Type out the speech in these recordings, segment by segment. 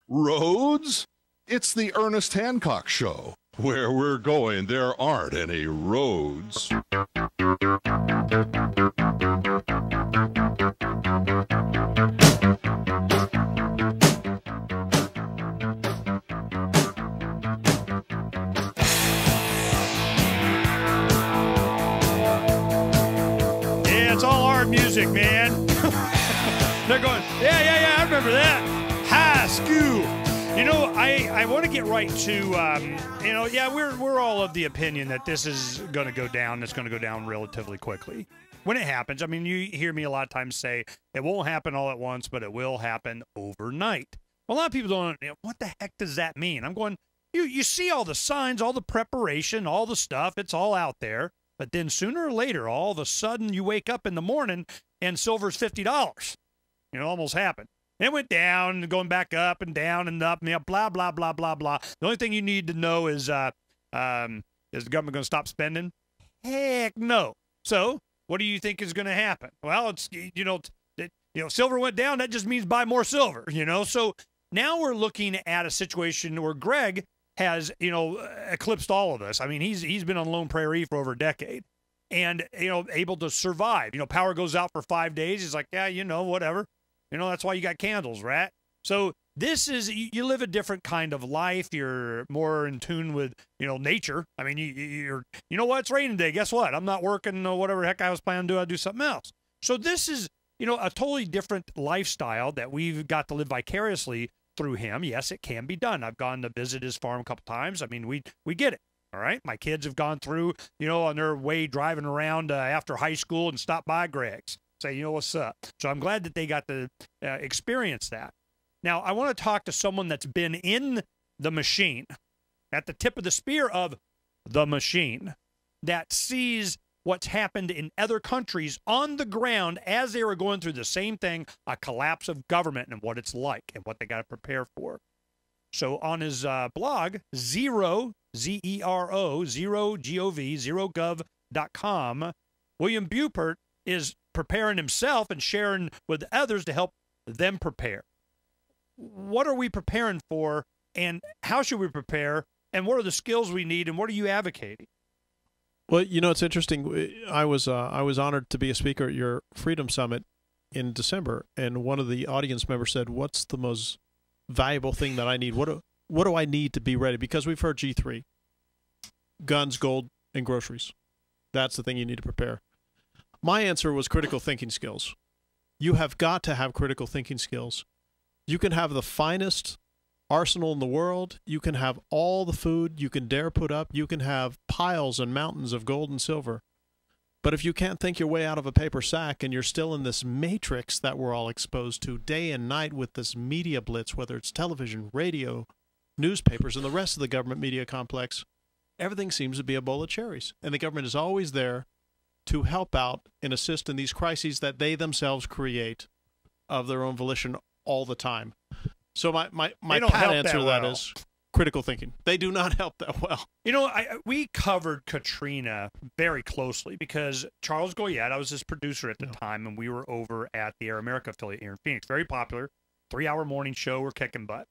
Roads? It's the Ernest Hancock Show. Where we're going, there aren't any roads. Yeah, it's all hard music, man. They're going, yeah, I remember that. High school. You know, I want to get right to, we're all of the opinion that this is going to go down. It's going to go down relatively quickly. When it happens, I mean, you hear me a lot of times say it won't happen all at once, but it will happen overnight. Well, a lot of people don't, what the heck does that mean? I'm going, you see all the signs, all the preparation, all the stuff. It's all out there. But then sooner or later, all of a sudden, you wake up in the morning and silver's $50. Almost happened. It went down, going back up and down and up, and blah, blah, blah, blah, blah. The only thing you need to know is the government going to stop spending? Heck no. So what do you think is going to happen? Well, it's, silver went down. That just means buy more silver, So now we're looking at a situation where Gregg has, eclipsed all of us. I mean, he's been on Lone Prairie for over a decade and, able to survive. Power goes out for 5 days. He's like, yeah, whatever. That's why you got candles, right? So this is, you live a different kind of life. You're more in tune with, nature. I mean, you're, it's raining today. Guess what? I'm not working whatever the heck I was planning to do. I'll do something else. So this is, a totally different lifestyle that we've got to live vicariously through him. Yes, it can be done. I've gone to visit his farm a couple times. I mean, we get it. All right. My kids have gone through, on their way driving around after high school and stopped by Gregg's. Say, what's up? So I'm glad that they got to experience that. Now, I want to talk to someone that's been in the machine, at the tip of the spear of the machine, that sees what's happened in other countries on the ground as they were going through the same thing, a collapse of government and what it's like and what they got to prepare for. So on his blog, Zero, Z-E-R-O, G-O-V, zerogov.com, William Buppert is preparing himself and sharing with others to help them prepare. What are we preparing for, and how should we prepare, and what are the skills we need, and what are you advocating? Well, it's interesting. I was honored to be a speaker at your Freedom Summit in December, and one of the audience members said, "What's the most valuable thing that I need? What do I need to be ready?" Because we've heard G3, guns, gold, and groceries. That's the thing you need to prepare. My answer was critical thinking skills. You have got to have critical thinking skills. You can have the finest arsenal in the world. You can have all the food you can dare put up. You can have piles and mountains of gold and silver. But if you can't think your way out of a paper sack and you're still in this matrix that we're all exposed to day and night with this media blitz, whether it's television, radio, newspapers, and the rest of the government media complex, everything seems to be a bowl of cherries. And the government is always there to help out and assist in these crises that they themselves create of their own volition all the time. So my pat answer to that is critical thinking. They do not help that well. We covered Katrina very closely because Charles Goyette, I was his producer at the time, and we were over at the Air America affiliate here in Phoenix. Very popular, 3-hour morning show. We're kicking butt.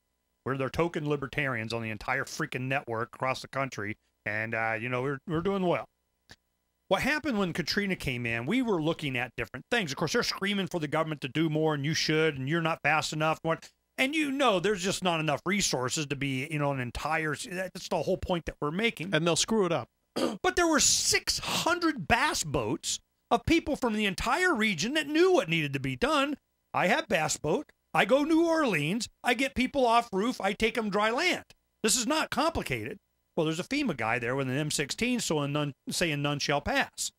We're their token libertarians on the entire freaking network across the country, and we're doing well. What happened when Katrina came in, we were looking at different things. Of course, they're screaming for the government to do more, and you should, and you're not fast enough. And there's just not enough resources to be, an entire, that's the whole point that we're making. And they'll screw it up. But there were 600 bass boats of people from the entire region that knew what needed to be done. I have bass boat. I go New Orleans. I get people off roof. I take them dry land. This is not complicated. Well, there's a FEMA guy there with an M16 saying none shall pass.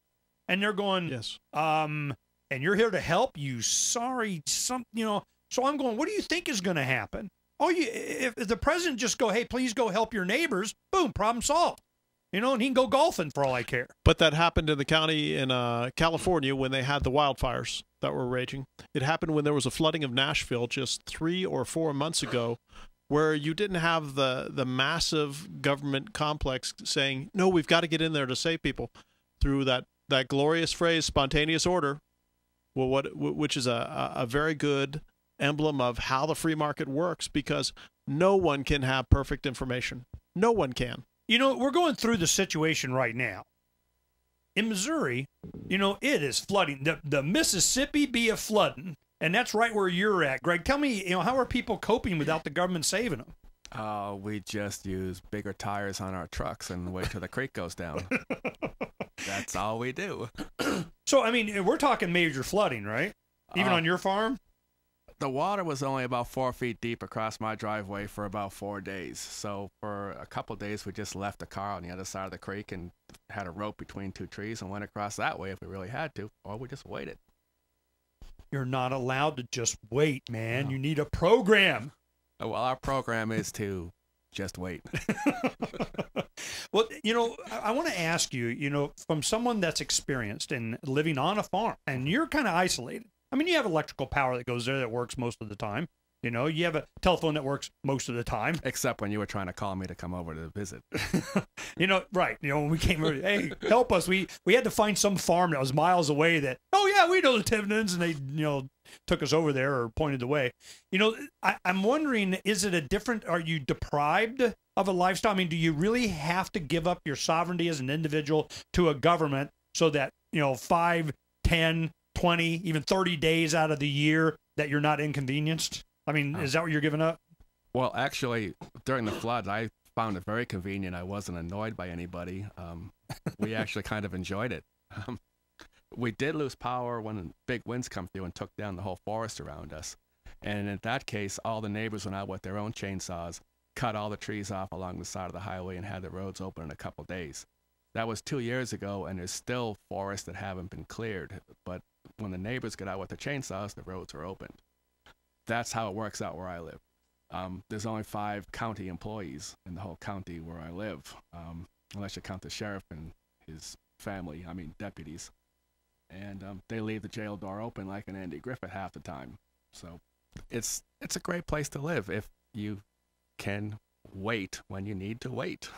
And they're going, yes. And you're here to help, you sorry, So I'm going, what do you think is going to happen? If the president just go, hey, please go help your neighbors, boom, problem solved. And he can go golfing for all I care. But that happened in the county in California when they had the wildfires that were raging. It happened when there was a flooding of Nashville just 3 or 4 months ago, where you didn't have the massive government complex saying, no, we've got to get in there to save people through that glorious phrase, spontaneous order, which is a very good emblem of how the free market works, because no one can have perfect information. No one can. You know, we're going through the situation right now. In Missouri, you know, it is flooding. The Mississippi be a flooding, and that's right where you're at. Greg, tell me, you know, how are people coping without the government saving them? We just use bigger tires on our trucks and wait till the creek goes down. That's all we do. So, I mean, we're talking major flooding, right? Even on your farm? The water was only about 4 feet deep across my driveway for about 4 days. So for a couple of days, we just left the car on the other side of the creek and had a rope between two trees and went across that way if we really had to, or we just waited. You're not allowed to just wait, man. No. You need a program. Well, our program is to just wait. Well, you know, I want to ask you, you know, from someone that's experienced in living on a farm, and you're kind of isolated. I mean, you have electrical power that goes there that works most of the time. You know, you have a telephone that works most of the time. Except when you were trying to call me to come over to visit. You know, right. You know, when we came over, hey, help us. We had to find some farm that was miles away that, oh, yeah, we know the Tivnans. And they, you know, took us over there or pointed the way. You know, I'm wondering, is it a different, are you deprived of a lifestyle? I mean, do you really have to give up your sovereignty as an individual to a government so that, you know, 5, 10, 20, even 30 days out of the year that you're not inconvenienced? I mean, is that what you're giving up? Well, actually, during the floods, I found it very convenient. I wasn't annoyed by anybody. We actually kind of enjoyed it. We did lose power when big winds come through and took down the whole forest around us. And in that case, all the neighbors went out with their own chainsaws, cut all the trees off along the side of the highway, and had the roads open in a couple days. That was 2 years ago, and there's still forests that haven't been cleared. But when the neighbors get out with their chainsaws, the roads are opened. That's how it works out where I live. There's only 5 county employees in the whole county where I live, unless you count the sheriff and his family, I mean deputies. And they leave the jail door open like an Andy Griffith half the time. So it's a great place to live if you can wait when you need to wait.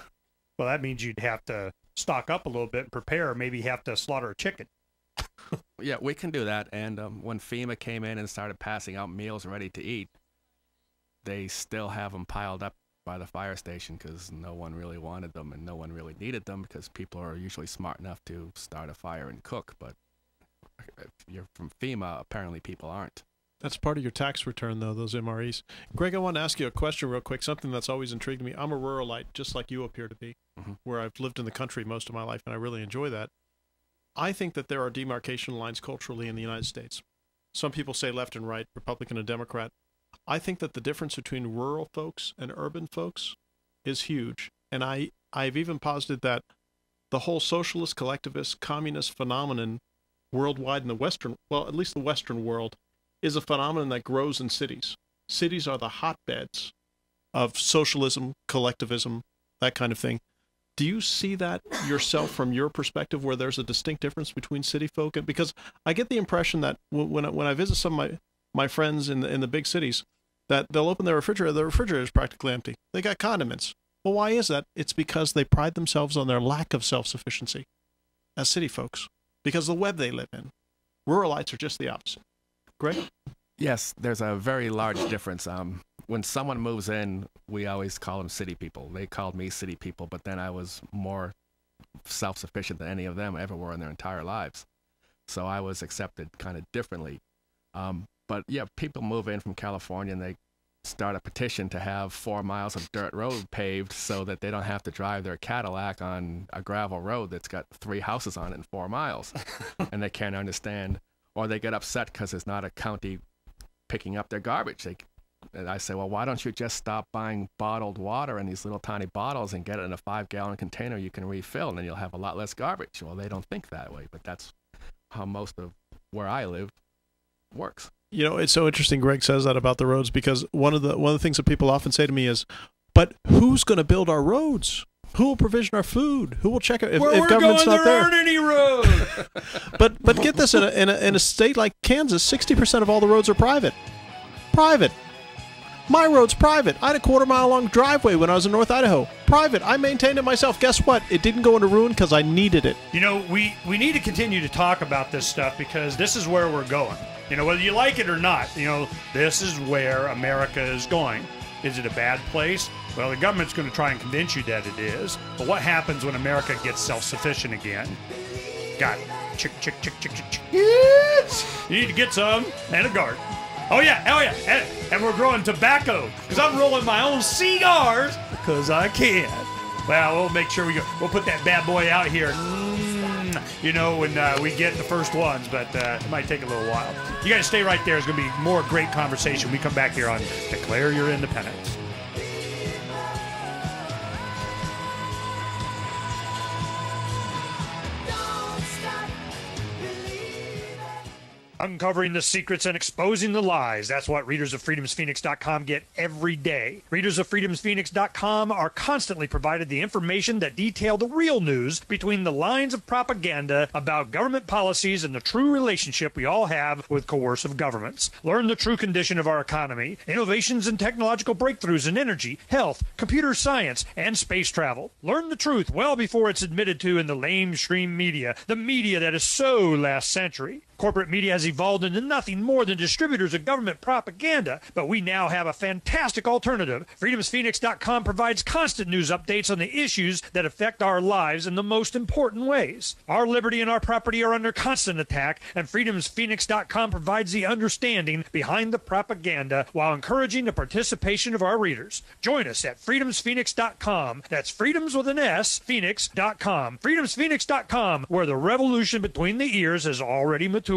Well, that means you'd have to stock up a little bit and prepare, maybe have to slaughter a chicken. Yeah, we can do that. And when FEMA came in and started passing out meals ready to eat, they still have them piled up by the fire station because no one really wanted them and no one really needed them because people are usually smart enough to start a fire and cook. But if you're from FEMA, apparently people aren't. That's part of your tax return, though, those MREs. Greg, I want to ask you a question real quick, something that's always intrigued me. I'm a ruralite, just like you appear to be, where I've lived in the country most of my life, and I really enjoy that. I think that there are demarcation lines culturally in the United States. Some people say left and right, Republican and Democrat. I think that the difference between rural folks and urban folks is huge. And I've even posited that the whole socialist, collectivist, communist phenomenon worldwide in the Western, well, at least the Western world, is a phenomenon that grows in cities. Cities are the hotbeds of socialism, collectivism, that kind of thing. Do you see that yourself from your perspective where there's a distinct difference between city folk? Because I get the impression that when I visit some of my friends in the big cities, that they'll open their refrigerator is practically empty. They got condiments. Well, why is that? It's because they pride themselves on their lack of self-sufficiency as city folks, because of the web they live in. Ruralites are just the opposite. Greg? Yes, there's a very large difference. When someone moves in, we always call them city people. They called me city people, but then I was more self-sufficient than any of them ever were in their entire lives. So I was accepted kind of differently. But yeah, people move in from California and they start a petition to have 4 miles of dirt road paved so that they don't have to drive their Cadillac on a gravel road that's got 3 houses on it in 4 miles. And they can't understand. Or they get upset because there's not a county picking up their garbage. And I say, well, why don't you just stop buying bottled water in these little tiny bottles and get it in a 5-gallon container you can refill, and then you'll have a lot less garbage. Well, they don't think that way, but that's how most of where I live works. You know, it's so interesting Greg says that about the roads, because one of the things that people often say to me is, but who's going to build our roads? Who will provision our food? Who will check it if government's not there? There aren't any roads. But get this, in a state like Kansas, 60% of all the roads are private. Private. My road's private. I had a 1/4-mile long driveway when I was in North Idaho. Private. I maintained it myself. Guess what? It didn't go into ruin because I needed it. You know, we need to continue to talk about this stuff because this is where we're going. You know, whether you like it or not, you know, this is where America is going. Is it a bad place? Well, the government's going to try and convince you that it is. But what happens when America gets self-sufficient again? Got chick. Yes! You need to get some and a garden. Oh yeah. And we're growing tobacco because I'm rolling my own cigars because I can. Well, we'll make sure we'll put that bad boy out here. When we get the first ones, but it might take a little while. You guys stay right there. There's going to be more great conversation. We come back here on Declare Your Independence. Uncovering the secrets and exposing the lies. That's what readers of freedomsphoenix.com get every day. Readers of freedomsphoenix.com are constantly provided the information that detail the real news between the lines of propaganda about government policies and the true relationship we all have with coercive governments. Learn the true condition of our economy, innovations and technological breakthroughs in energy, health, computer science, and space travel. Learn the truth well before it's admitted to in the lamestream media, the media that is so last century. Corporate media has evolved into nothing more than distributors of government propaganda, but we now have a fantastic alternative. FreedomsPhoenix.com provides constant news updates on the issues that affect our lives in the most important ways. Our liberty and our property are under constant attack, and FreedomsPhoenix.com provides the understanding behind the propaganda while encouraging the participation of our readers. Join us at FreedomsPhoenix.com. That's freedoms with an S, Phoenix.com. FreedomsPhoenix.com, where the revolution between the ears has already matured.